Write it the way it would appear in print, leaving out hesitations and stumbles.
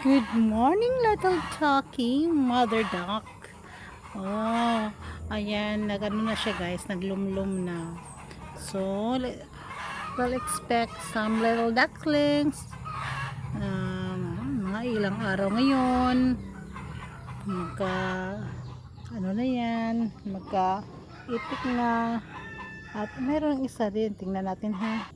Good morning, little talking mother duck. Oh, ayan, nagano na siya guys, naglumlum na. So, we'll expect some little ducklings. Mga ilang araw ngayon. Magka, ano na yan, magka itik na. At mayroong isa din, tingnan natin ha.